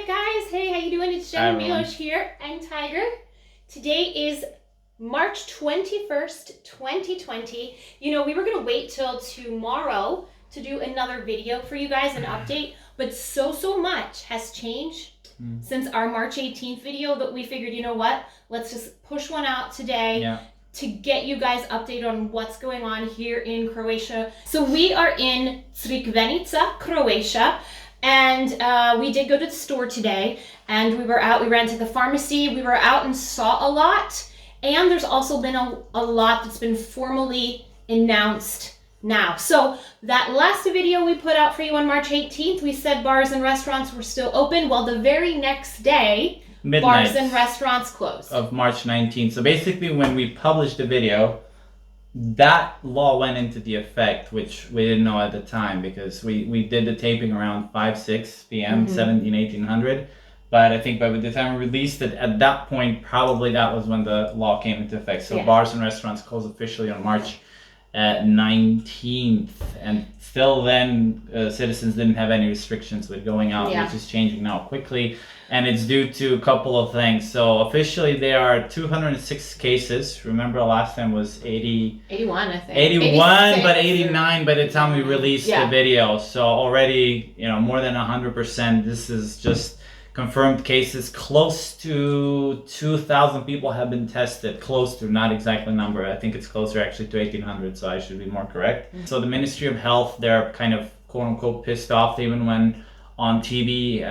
guys, hey, how you doing? It's Jen and Milosh here, and Tiger. Today is March 21st, 2020. You know, we were going to wait till tomorrow to do another video for you guys, an update, but so much has changed since our March 18th video that we figured, you know what, let's just push one out today to get you guys updated on what's going on here in Croatia. So we are in Crikvenica, Croatia. And we did go to the store today, and we ran to the pharmacy, we were out and saw a lot, and there's also been a lot that's been formally announced now. So that last video we put out for you on March 18th, we said bars and restaurants were still open. Well, the very next day, midnight bars and restaurants closed. Of March 19th. So basically when we published the video, that law went into the effect, which we didn't know at the time because we did the taping around 6 p.m., 1800. But I think by the time we released it, at that point, probably that was when the law came into effect. So bars and restaurants closed officially on March 19th. And still then, citizens didn't have any restrictions with going out, which is changing now quickly. And it's due to a couple of things. So officially there are 206 cases. Remember last time was 81, I think. 81, but 89 by the time we released the video. So already, you know, more than 100%. This is just confirmed cases. Close to 2,000 people have been tested. Close to, not exactly number. I think it's closer actually to 1,800, so I should be more correct. So the Ministry of Health, they're kind of quote unquote pissed off. They even went on TV,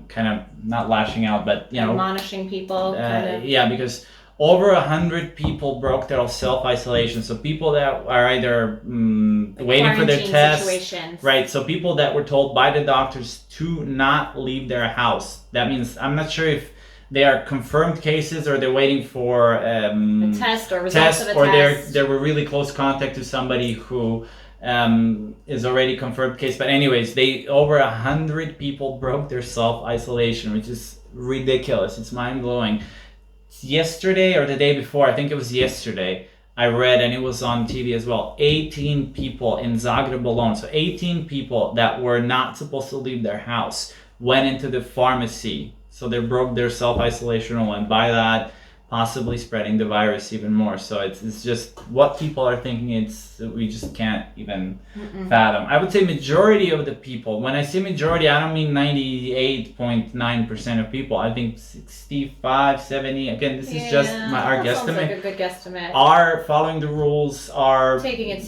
kind of not lashing out, but you know, admonishing people. Yeah, because over 100 people broke their self-isolation. So people that are either waiting for their test, right? So people that were told by the doctors to not leave their house. That means I'm not sure if they are confirmed cases or they're waiting for a test or results of a test, or they were really close contact to somebody who is already confirmed case. But anyways, over 100 people broke their self-isolation, which is ridiculous. It's mind-blowing. Yesterday or the day before, I think it was yesterday, I read, and it was on TV as well, 18 people in Zagreb alone. So 18 people that were not supposed to leave their house went into the pharmacy. So they broke their self-isolation rule, and by that possibly spreading the virus even more. So it's just what people are thinking. We just can't even fathom. I would say majority of the people, when I say majority, I don't mean 98.9% of people. I think 65, 70, again, this is just our guesstimate. Sounds like a good guesstimate. Are following the rules, are taking it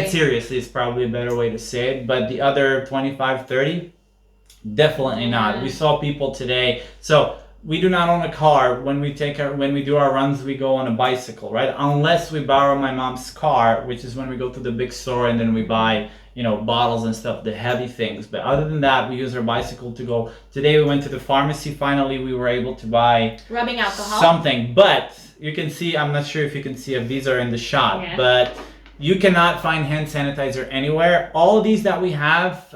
seriously is probably a better way to say it. But the other 25, 30, definitely not. We saw people today. So we do not own a car. When we do our runs, we go on a bicycle, right? Unless we borrow my mom's car, which is when we go to the big store and then we buy, you know, bottles and stuff, the heavy things. But other than that, we use our bicycle to go. Today we went to the pharmacy. Finally, we were able to buy rubbing alcohol, something. But you can see, I'm not sure if you can see if these are in the shot, but you cannot find hand sanitizer anywhere. All of these that we have,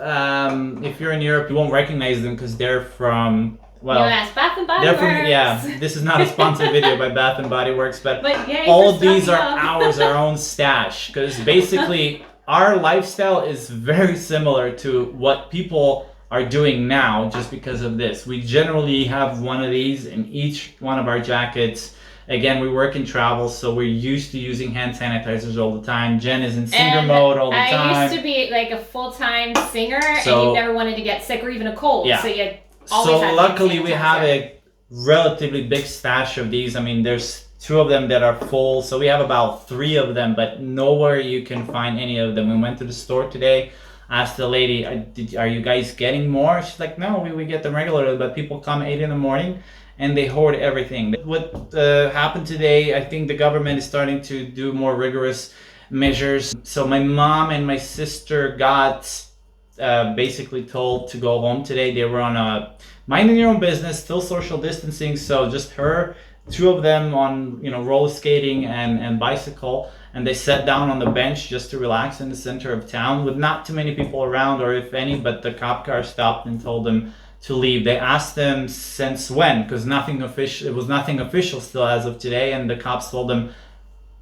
if you're in Europe, you won't recognize them because they're from, well, US, Bath and Body Works. This is not a sponsored video by Bath and Body Works, but all of these are ours, our own stash. Because basically, our lifestyle is very similar to what people are doing now just because of this. We generally have one of these in each one of our jackets. Again, we work in travel, so we're used to using hand sanitizers all the time. Jen is in singer mode all the time. I used to be like a full-time singer, and you never wanted to get sick or even a cold. So you always had luckily we have a relatively big stash of these. I mean, there's 2 of them that are full, so we have about 3 of them, but nowhere you can find any of them. We went to the store today, asked the lady, are you guys getting more? She's like, no, we get them regularly, but people come 8 in the morning and they hoard everything. What happened today, I think the government is starting to do more rigorous measures. So my mom and my sister got basically told to go home today. They were on a minding your own business, still social distancing. So just her, 2 of them on, you know, roller skating and bicycle, and they sat down on the bench just to relax in the center of town with not too many people around, or if any, but the cop car stopped and told them to leave. They asked them since when, because it was nothing official still as of today, and the cops told them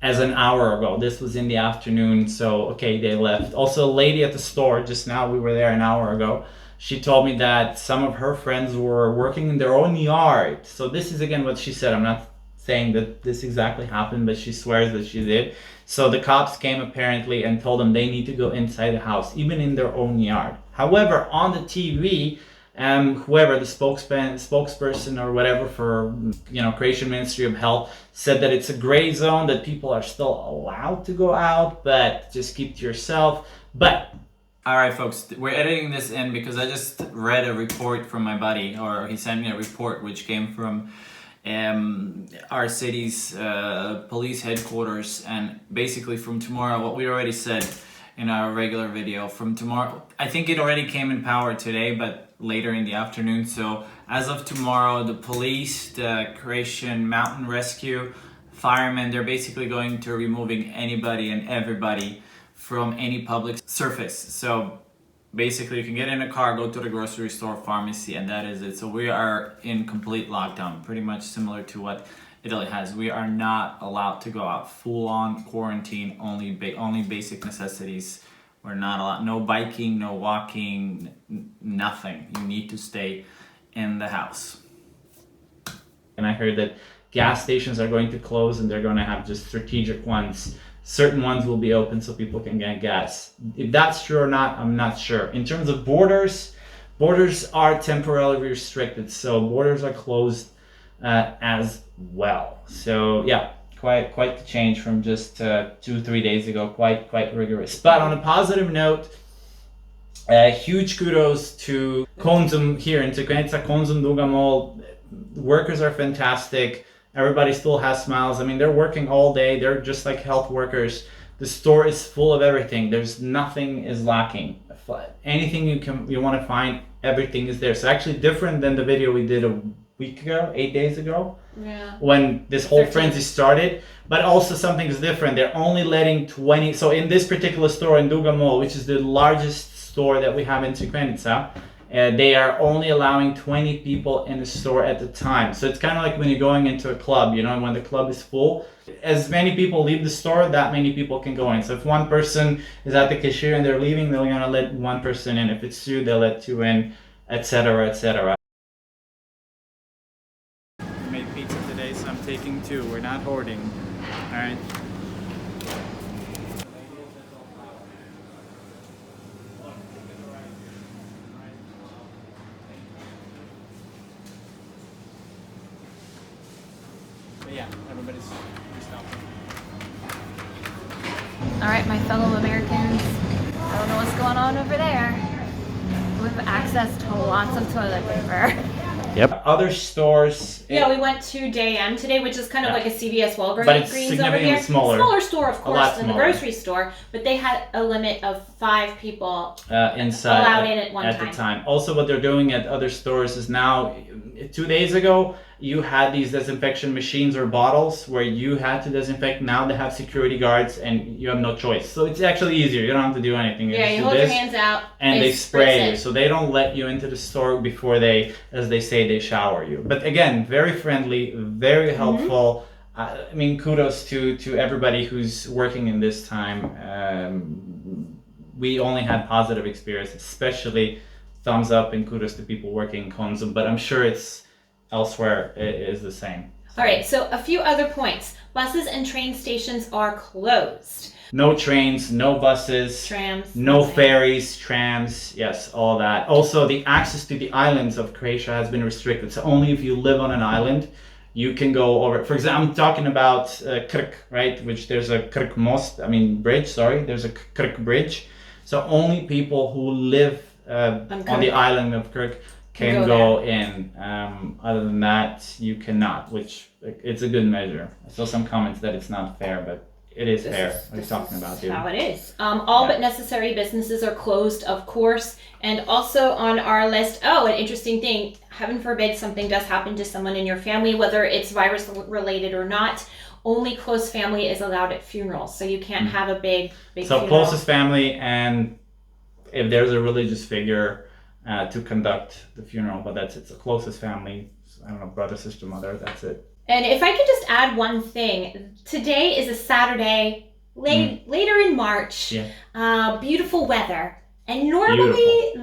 as an hour ago. This was in the afternoon, so okay, they left. Also, a lady at the store just now, we were there an hour ago, She told me that some of her friends were working in their own yard. So this is again what she said. I'm not saying that this exactly happened, but she swears that she did. So the cops came apparently and told them they need to go inside the house, even in their own yard. However, on the TV, whoever the spokesperson or whatever for Croatian Ministry of Health said that it's a gray zone, that people are still allowed to go out, but just keep to yourself. But all right, folks, we're editing this in because I just read a report from my buddy, or he sent me a report which came from our city's police headquarters, and basically from tomorrow, what we already said in our regular video, from tomorrow, I think it already came in power today, but later in the afternoon. So as of tomorrow, the police, the Croatian mountain rescue, firemen, they're basically going to removing anybody and everybody from any public surface. So basically you can get in a car, go to the grocery store, pharmacy, and that is it. So we are in complete lockdown, pretty much similar to what Italy has. We are not allowed to go out, full on quarantine, only basic necessities. We're not allowed, no biking, no walking, nothing. You need to stay in the house. And I heard that gas stations are going to close and they're going to have just strategic ones. Certain ones will be open so people can get gas. If that's true or not, I'm not sure. In terms of borders are temporarily restricted. So borders are closed as well. So yeah, quite the change from just 2-3 days ago. Quite rigorous. But on a positive note, huge kudos to Konzum here in Crkvenica, Konzum Duga Mall. Workers are fantastic. Everybody still has smiles. I mean, they're working all day. They're just like health workers. The store is full of everything. There's nothing is lacking. Anything you want to find, everything is there. So actually different than the video we did a week ago, 8 days ago, when this whole frenzy started. But also something is different. They're only letting 20. So in this particular store in Duga Mall, which is the largest store that we have in Crkvenica, they are only allowing 20 people in the store at the time. So it's kind of like when you're going into a club, when the club is full, as many people leave the store, that many people can go in. So if one person is at the cashier and they're leaving, they're going to let one person in. If it's two, they'll let two in, etc., etc. We made pizza today, so I'm taking two. We're not hoarding. All right. Yeah, everybody's stopping. All right, my fellow Americans, I don't know what's going on over there. We have access to lots of toilet paper. Yep. Other stores. Yeah, we went to Day M today, which is kind of like a CVS Walgreens but it's over significantly here. smaller. Store, of course, than the grocery store, but they had a limit of 5 people inside allowed in at one time. At the time. Also, what they're doing at other stores is now, 2 days ago, you had these disinfection machines or bottles where you had to disinfect. Now they have security guards and you have no choice. So it's actually easier. You don't have to do anything. You hold your hands out and they spray you. So they don't let you into the store before they, as they say, they shower you. But again, very friendly, very helpful. I mean, kudos to everybody who's working in this time. We only had positive experience, especially thumbs up and kudos to people working in Konzum. But I'm sure it's elsewhere it is the same. All right, so a few other points. Buses and train stations are closed. No trains, no buses, trams, no ferries, trams, yes, all that. Also, the access to the islands of Croatia has been restricted. So only if you live on an island, you can go over. For example, I'm talking about Krk, right? Which there's a Krk bridge, sorry. There's a Krk bridge. So only people who live on the island of Krk can go in. Other than that, you cannot, which it's a good measure. I saw some comments that it's not fair, but it is fair. What are you talking about, dude? How it is. All but necessary businesses are closed, of course. And also on our list, an interesting thing, heaven forbid something does happen to someone in your family, whether it's virus related or not, only close family is allowed at funerals. So you can't have a big so funeral. Closest family, and if there's a religious figure to conduct the funeral, but that's it. The closest family, I don't know, brother, sister, mother, that's it. And if I could just add one thing, today is a Saturday, later in March, beautiful weather. And normally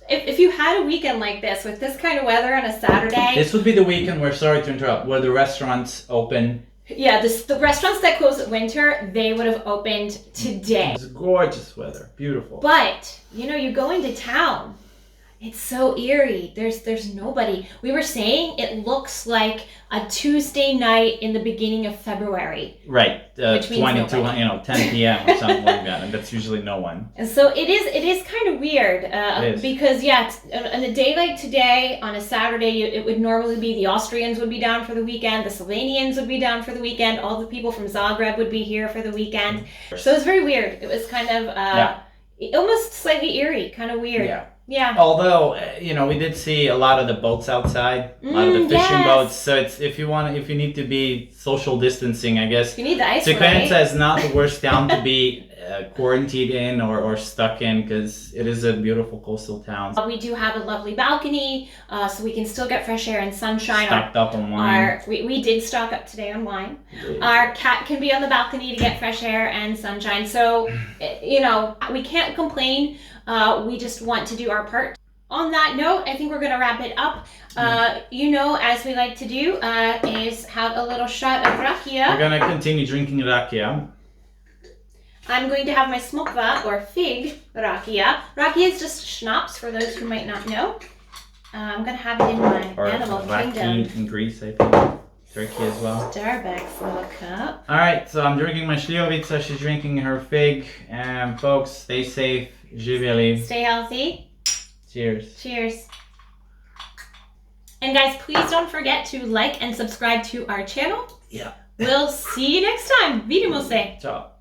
if you had a weekend like this with this kind of weather on a Saturday. This would be the weekend where, sorry to interrupt, where the restaurants open. Yeah, the restaurants that close at winter, they would have opened today. It's gorgeous weather, beautiful. But, you go into town. It's so eerie. There's nobody. We were saying it looks like a Tuesday night in the beginning of February. Right, Which means 22, 10 p.m. or something like that, and that's usually no one. And so it is kind of weird because on a day like today, on a Saturday, it would normally be the Austrians would be down for the weekend, the Slovenians would be down for the weekend, all the people from Zagreb would be here for the weekend. So it was very weird. It was kind of almost slightly eerie, kind of weird. Yeah. Although, we did see a lot of the boats outside, a lot of the fishing boats. So it's if you need to be social distancing, I guess. You need the isolate. Crkvenica is not the worst town to be quarantined in or stuck in because it is a beautiful coastal town. We do have a lovely balcony, so we can still get fresh air and sunshine. Stocked up on wine. We did stock up today on wine. Our cat can be on the balcony to get fresh air and sunshine. So, we can't complain. We just want to do our part. On that note, I think we're going to wrap it up. As we like to do, is have a little shot of rakia. We're going to continue drinking rakia. I'm going to have my smokva or fig rakia. Rakia is just schnapps for those who might not know. I'm going to have it in my animal kingdom. In Greece, I think. Turkey as well. Starbucks little cup. All right, so I'm drinking my Šljivovica. She's drinking her fig. And folks, stay safe. Živjeli. Stay healthy. Cheers. Cheers. And guys, please don't forget to like and subscribe to our channel. Yeah. We'll see you next time. Vidimo se. Ciao.